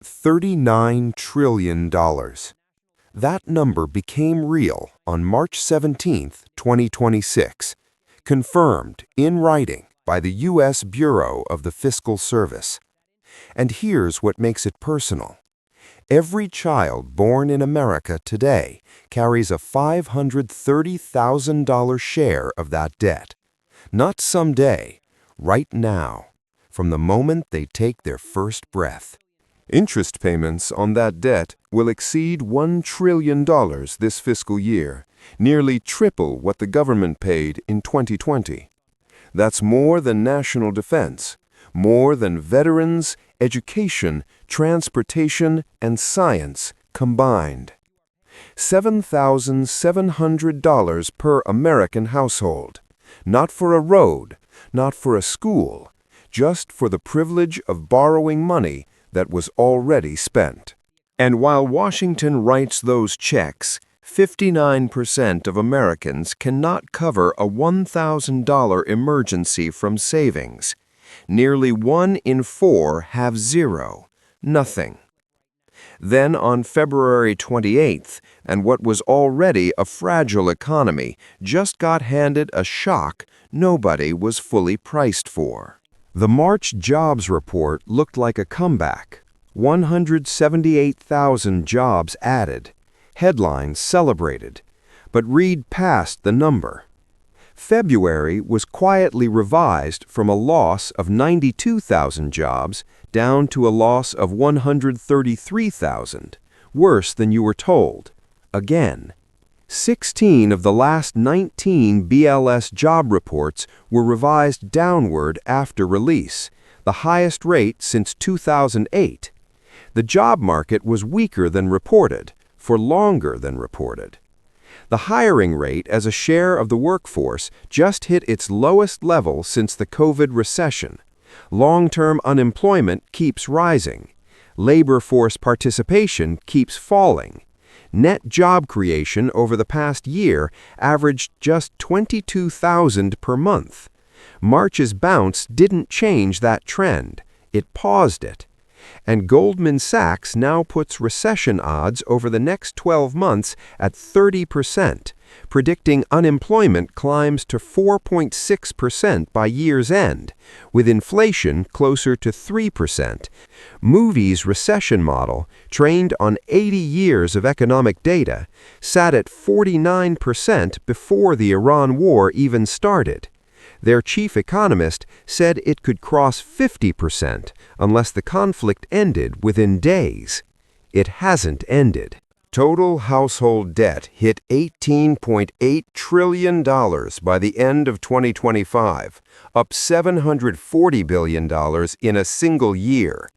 $39 trillion. That number became real on March 17, 2026, confirmed in writing by the U.S. Bureau of the Fiscal Service. And here's what makes it personal. Every child born in America today carries a $530,000 share of that debt. Not someday, right now, from the moment they take their first breath. Interest payments on that debt will exceed $1 trillion this fiscal year, nearly triple what the government paid in 2020. That's more than national defense, more than veterans, education, transportation, and science combined. $7,700 per American household, not for a road, not for a school, just for the privilege of borrowing money that was already spent. And while Washington writes those checks, 59% of Americans cannot cover a $1,000 emergency from savings. Nearly 1 in 4 have zero, nothing. Then on February 28th, and what was already a fragile economy just got handed a shock nobody was fully priced for. The March jobs report looked like a comeback. 178,000 jobs added. Headlines celebrated. But read past the number. February was quietly revised from a loss of 92,000 jobs down to a loss of 133,000, worse than you were told. Again. 16 of the last 19 BLS job reports were revised downward after release, the highest rate since 2008. The job market was weaker than reported, for longer than reported. The hiring rate as a share of the workforce just hit its lowest level since the COVID recession. Long-term unemployment keeps rising. Labor force participation keeps falling. Net job creation over the past year averaged just 22,000 per month. March's bounce didn't change that trend. It paused it. And Goldman Sachs now puts recession odds over the next 12 months at 30%, predicting unemployment climbs to 4.6% by year's end, with inflation closer to 3%. Moody's recession model, trained on 80 years of economic data, sat at 49% before the Iran war even started. Their chief economist said it could cross 50% unless the conflict ended within days. It hasn't ended. Total household debt hit $18.8 trillion by the end of 2025, up $740 billion in a single year.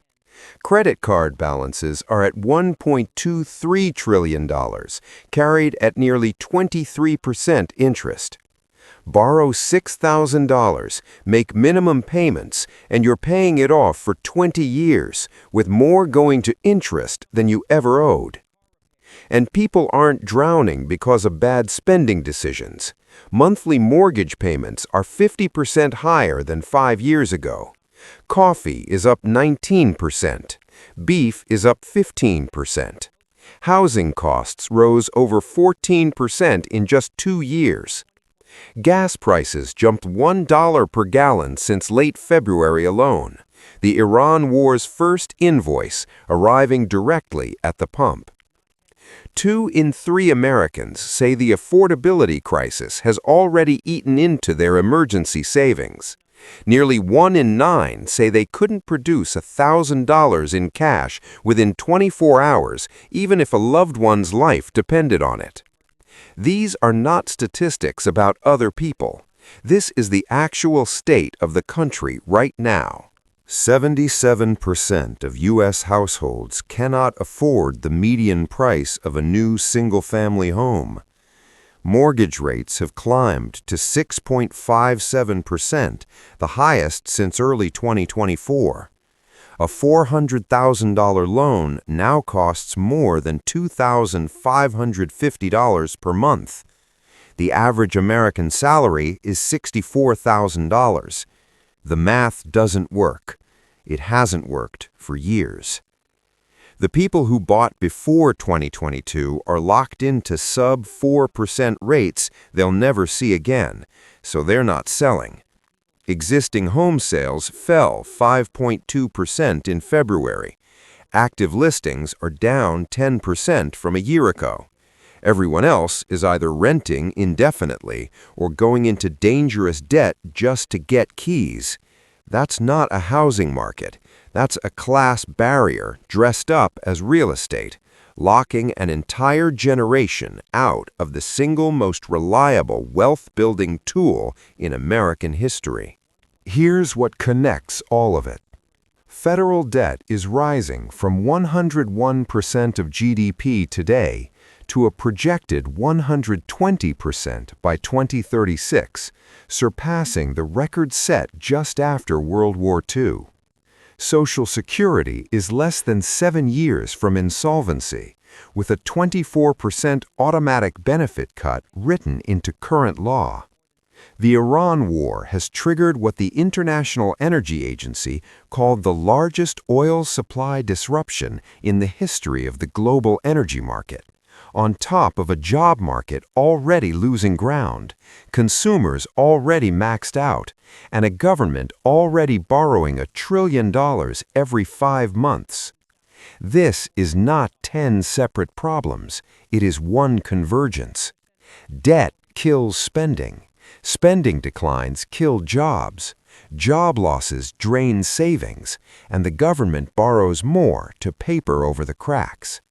Credit card balances are at $1.23 trillion, carried at nearly 23% interest. Borrow $6,000, make minimum payments, and you're paying it off for 20 years, with more going to interest than you ever owed. And people aren't drowning because of bad spending decisions. Monthly mortgage payments are 50% higher than 5 years ago. Coffee is up 19%. Beef is up 15%. Housing costs rose over 14% in just 2 years. Gas prices jumped $1 per gallon since late February alone, the Iran war's first invoice arriving directly at the pump. 2 in 3 Americans say the affordability crisis has already eaten into their emergency savings. Nearly 1 in 9 say they couldn't produce $1,000 in cash within 24 hours, even if a loved one's life depended on it. These are not statistics about other people. This is the actual state of the country right now. 77% of U.S. households cannot afford the median price of a new single-family home. Mortgage rates have climbed to 6.57%, the highest since early 2024. A $400,000 loan now costs more than $2,550 per month. The average American salary is $64,000. The math doesn't work. It hasn't worked for years. The people who bought before 2022 are locked into sub-4% rates they'll never see again, so they're not selling. Existing home sales fell 5.2% in February. Active listings are down 10% from a year ago. Everyone else is either renting indefinitely or going into dangerous debt just to get keys. That's not a housing market. That's a class barrier dressed up as real estate, locking an entire generation out of the single most reliable wealth-building tool in American history. Here's what connects all of it. Federal debt is rising from 101% of GDP today to a projected 120% by 2036, surpassing the record set just after World War II. Social Security is less than 7 years from insolvency, with a 24% automatic benefit cut written into current law. The Iran war has triggered what the International Energy Agency called the largest oil supply disruption in the history of the global energy market. On top of a job market already losing ground, consumers already maxed out, and a government already borrowing $1 trillion every 5 months. This is not 10 separate problems, it is one convergence. Debt kills spending. Spending declines kill jobs. Job losses drain savings, and the government borrows more to paper over the cracks.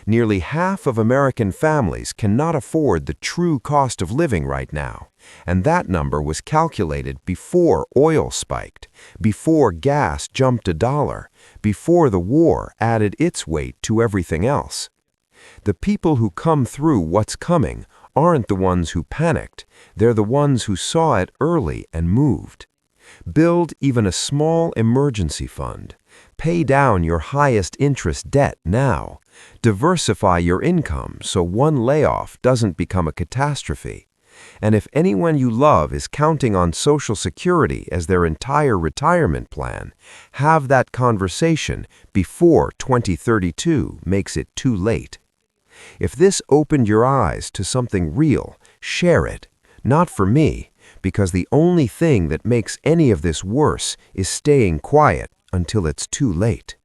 Nearly half of American families cannot afford the true cost of living right now, and that number was calculated before oil spiked, before gas jumped $1, before the war added its weight to everything else. The people who come through what's coming aren't the ones who panicked, they're the ones who saw it early and moved. Build even a small emergency fund. Pay down your highest interest debt now. Diversify your income so one layoff doesn't become a catastrophe. And if anyone you love is counting on Social Security as their entire retirement plan, have that conversation before 2032 makes it too late. If this opened your eyes to something real, share it. Not for me, because the only thing that makes any of this worse is staying quiet until it's too late.